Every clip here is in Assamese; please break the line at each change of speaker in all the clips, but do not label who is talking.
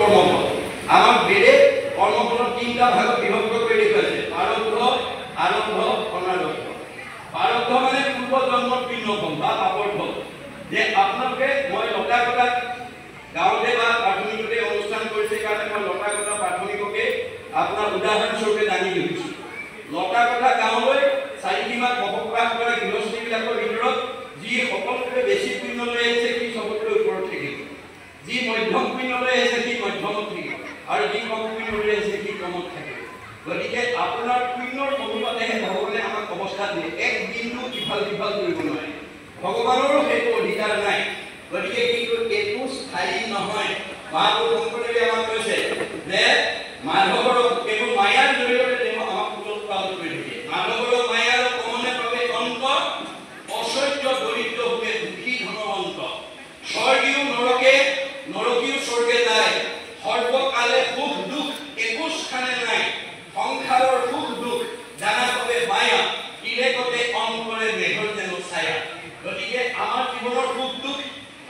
কৰ্মফল আমাৰ বেদে কৰ্মফলৰ তিনিটা ভাগত বিভক্ত কৰি দেখুৱাইছে প্ৰাৰব্ধ আৰব্ধ অনাৰব্ধ প্ৰাৰব্ধ মানে পূৰ্ব জন্মৰ পিণ্ড বা পাপৰ ফল যে আপোনালোকে মই লতা কটা গাঁৱতে বা প্ৰাথমিকতে অনুষ্ঠান কৰিছে কাৰণে মই লতা কটা প্ৰাথমিককে আপোনাৰ উদাহৰণস্বৰূপে দাঙি ধৰিছোঁ লতা কটা গাঁৱলৈ চাৰিসীমাত বসবাস কৰা গৃহস্থীবিলাকৰ ভিতৰত যি সকলোতকৈ বেছি পুণ্য লৈ আহিছে সি চবতকৈ ওপৰত থাকিব যি মধ্যম পুণ্য লৈ আহিছে সি মধ্যমত থাকিব আৰু যি কম পুণ্য লৈ আহিছে সি কমত থাকিব গতিকে আপোনাৰ পুণ্যৰ অনুপাতেহে ভগৱানে আমাক অৱস্থা দিয়ে এক বিন্দু ইফাল সিফাল কৰিব নোৱাৰে ভগৱানৰো সেইটো অধিকাৰ নাই গতিকে কিন্তু একো স্থায়ী নহয় মহাপুৰুষ শংকৰদেৱে আমাক কৈছে যে মাধৱৰ কেৱল মায়াৰ জৰিয়তে তেওঁ আমাক পুনৰুৎপাদন কৰি দিয়ে মাধৱৰ মায়াৰ কমনে পাবে অন্ত অসহ্য দৰিদ্ৰ হোকে দুখী ধনৱন্ত স্বৰ্গীয় নৰকীয় স্বৰ্গে যায় সৰ্বকালে সুখ দুখ একো স্থানে নাই সংসাৰৰ সুখ দুখ জানা পাবে মায়া ইলেকতে অন্তৰে মেঘৰ যেন ছায়া গতিকে আমাৰ জীৱনৰ সুখ দুখ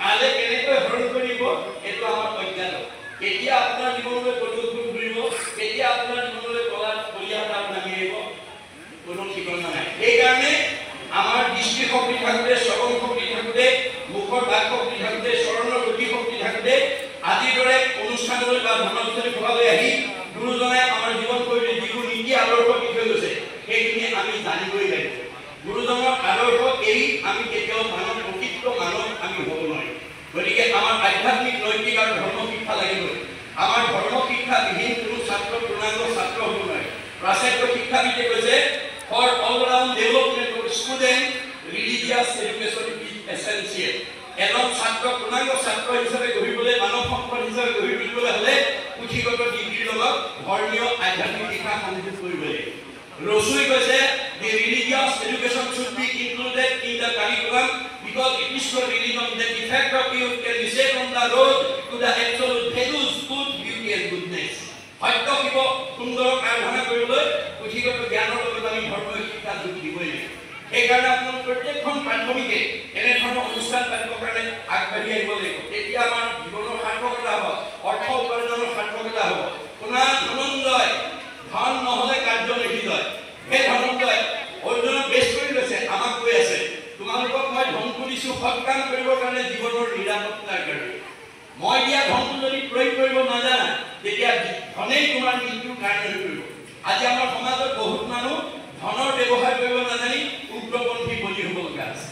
কালে কেনেকৈ হৰণ কৰিব এইটো আমাৰ অজ্ঞাত কেতিয়া আপোনাৰ জীৱনলৈ প্ৰদূষণ কৰিব কেতিয়া আপোনাৰ জীৱনলৈ কলিয়া তাপ নামি আহিব কোনো ঠিকনা নাই সেইকাৰণে আমাৰ দৃষ্টি শক্তি থাকোঁতে শ্ৰৱণ শক্তি থাকোঁতে মুখৰ বাক শক্তি থাকোঁতে চৰণৰ গতি শক্তি থাকোঁতে আজিৰ দৰে অনুষ্ঠানলৈ বা ধৰ্মস্থলী সভালৈ আহি গুৰুজনাই আমাৰ জীৱন শৈলীৰ যিবোৰ নীতি আদৰ্শ দি থৈ গৈছে সেইখিনি আমি জানিবই লাগিব গুৰুজনৰ আদৰ্শ এৰি আমি কেতিয়াও প্ৰকৃত মানৱ আমি হ'ব নোৱাৰিম গতিকে আমাৰ আধ্যাত্মিক নৈতিক আৰু ধৰ্ম শিক্ষা লাগিবই আমাৰ ধৰ্ম শিক্ষা বিহীন কোনো ছাত্ৰ পূৰ্ণাংগ ছাত্ৰ হ'ব নোৱাৰে প্ৰাচাৰ্য শিক্ষাবিদে কৈছে for all round development of student religious education is essential এজন ছাত্ৰ পূৰ্ণাংগ ছাত্ৰ হিচাপে গঢ়িবলৈ মানৱ সম্পদ হিচাপে গঢ়ি তুলিবলৈ হ'লে পুথিগত ডিগ্ৰীৰ লগত ধৰ্মীয় আধ্যাত্মিক শিক্ষা সংযোগ কৰিব লাগিব ৰচুই কৈছে the religious education should be included in the curriculum because it is the religion that the fact of youth can be set on the road to the absolute values good beauty and goodness সত্য শিৱ সুন্দৰ আৰাধনা কৰিবলৈ পুথিগত জ্ঞানৰ লগত আমি ধৰ্মীয় শিক্ষা যোগ দিবই লাগিব সেইকাৰণে আপোনালোক প্ৰত্যেকখন প্ৰাথমিকে এনেধৰণৰ অনুষ্ঠান পাতিবৰ কাৰণে আগবাঢ়ি আহিব লাগিব তেতিয়া আমাৰ জীৱনৰ সাৰ্থকতা হ'ব অৰ্থ উপাৰ্জনৰ সাৰ্থকতা হ'ব শুনা ধনঞ্জয় ধন নহ'লে কাৰ্য নিহিত সেই ধনঞ্জয় অৰ্জুনক বেছ কৰি লৈছে আমাক কৈ আছে তোমালোকক মই ধনটো দিছোঁ সৎ কাম কৰিবৰ কাৰণে জীৱনৰ নিৰাপত্তাৰ কাৰণে মই দিয়া ধনটো যদি প্ৰয়োগ কৰিব নাজানা তেতিয়া ধনেই তোমাৰ মৃত্যুৰ কাৰণ হৈ পৰিব আজি আমাৰ সমাজত বহুত মানুহ ধনৰ ব্যৱহাৰ কৰিব নাজানি উগ্ৰপন্থী বলি হ'ব লগা আছে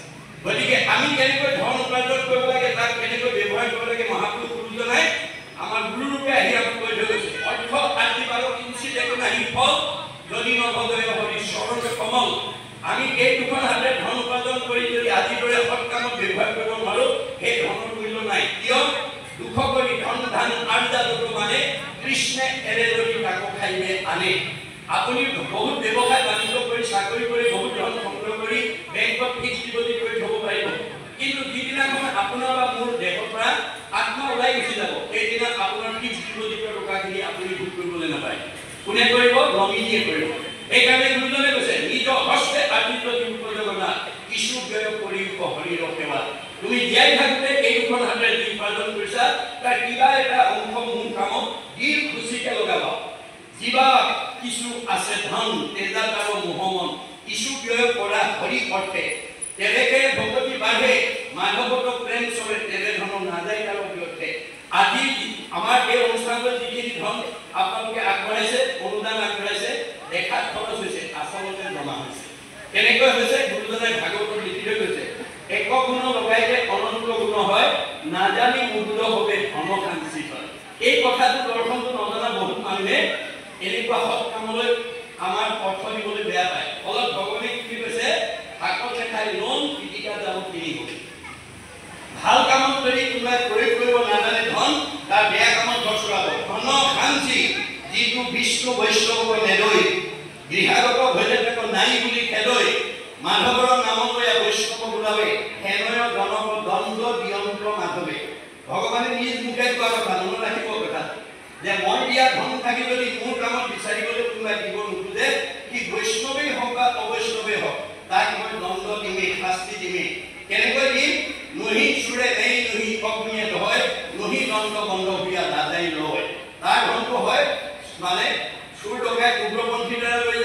গতিকে আমি কেনেকৈ ধন উপাৰ্জন কৰিব লাগে তাক কেনেকৈ ব্যৱহাৰ কৰিব লাগে মহাপুৰুষ গুৰুজনাই আমাৰ গুৰুৰূপে আহি আমাক কৈ থৈ গৈছে অৰ্থ আদি বাৰক কিঞ্চিত একো নাহি ফল যদি নভজয় হৰি চৰণ কমল আমি এই দুখন হাতে ধন উপাৰ্জন কৰি যদি আজিৰ দৰে সৎ কামত ব্যৱহাৰ কৰিব নোৱাৰোঁ সেই ধনৰ মূল্য নাই কিয় দুখ কৰি ধন ধান আৰ্জাদুটো মানে কৃষ্ণে এৰে যদি তাকো খাইবে আনে আপুনি বহুত ব্যৱসায় বাণিজ্য কৰি চাকৰি কৰি বহুত ধন সংগ্ৰহ কৰি বেংকত ফিক্সড ডিপজিট কৰি থ'ব পাৰিব কিন্তু যিদিনাখন আপোনাৰ বা মোৰ দেশৰ পৰা আত্মা ওলাই গুচি যাব সেইদিনা আপোনাৰ ফিক্সড ডিপজিটৰ টকাখিনি আপুনি ভোগ কৰিবলৈ নাপায় কোনে কৰিব নমিনীয়ে কৰিব সেইকাৰণে গুৰুজনে কৈছে নিজ হস্তে আদিত্য উপযোগনা কিছু ব্যয় কৰি হৰিৰ সেৱা তুমি জীয়াই থাকোঁতে এই দুখন হাতেৰে যি উপাৰ্জন কৰিছা তাৰ কিবা এটা অংশ মোৰ কামত দিল খুচিকে লগাবা যিবা কিছু আছে ধন তেজাত আৰু মোহমন কিছু ব্যয় কৰা হৰি অৰ্থে তেনেকে ভগৱতী বাঢ়ে মাধৱত প্ৰেম চৰে তেনে ধৰণৰ নাযায় তাৰ অৰ্থে আজি আমাৰ এই অনুষ্ঠানলৈ যিখিনি ধন আপোনালোকে আগবঢ়াইছে অনুদান আগবঢ়াইছে দেখাত খৰচ হৈছে আচলতে জমা হৈছে কেনেকৈ হৈছে গুৰুজনাই ভাগৱতত লিখি থৈ গৈছে এক গুণ লগাইলে অনন্ত গুণ হয় নাজানি মুগ্ধ হবে ধন সাঞ্চিত হয় এই কথাটো দৰ্শনটো নজনা বহুত মানুহে এনেকুৱা সৎ কামলৈ আমাৰ অৰ্থ দিবলৈ বেয়া পায় ফলত ভগৱানে কি কৈছে শাকত খাই লোন পিটিকা যাব কিনিব ভাল কামত যদি কোনোবাই প্ৰয়োগ কৰিব নাজানে ধন তাৰ বেয়া কামত ঘৰচৰাব ধন সাঞ্চি যিটো বিষ্ণু বৈষ্ণৱ নেদৈ গৃহাগত ভৈলে তাক নাই বুলি খেদৈ মাধৱৰ নামলৈ বৈষ্ণৱ বোলাবে হেনয় জনক দ্বন্দ্ব বিয়ন্ত্ৰ মাধৱে ভগৱানে নিজ মুখে কোৱা কথা মনত ৰাখিব কথা যে মই দিয়া ধন থাকি যদি মোৰ কামত বিচাৰিবলৈ কোনোবাই দিব নোখোজে কি বৈষ্ণৱেই হওক বা অবৈষ্ণৱেই হওক তাক মই দ্বন্দ্ব দিমেই শাস্তি দিমেই কেনেকৈ দিম নহি চুৰে নেই নহি অগ্নিয়ে নহয় নহি দণ্ড বন্ধ বিয়া দাদাই লয় ইফালে চোৰ ডকাইত উগ্ৰপন্থীৰ দ্বাৰা লৈ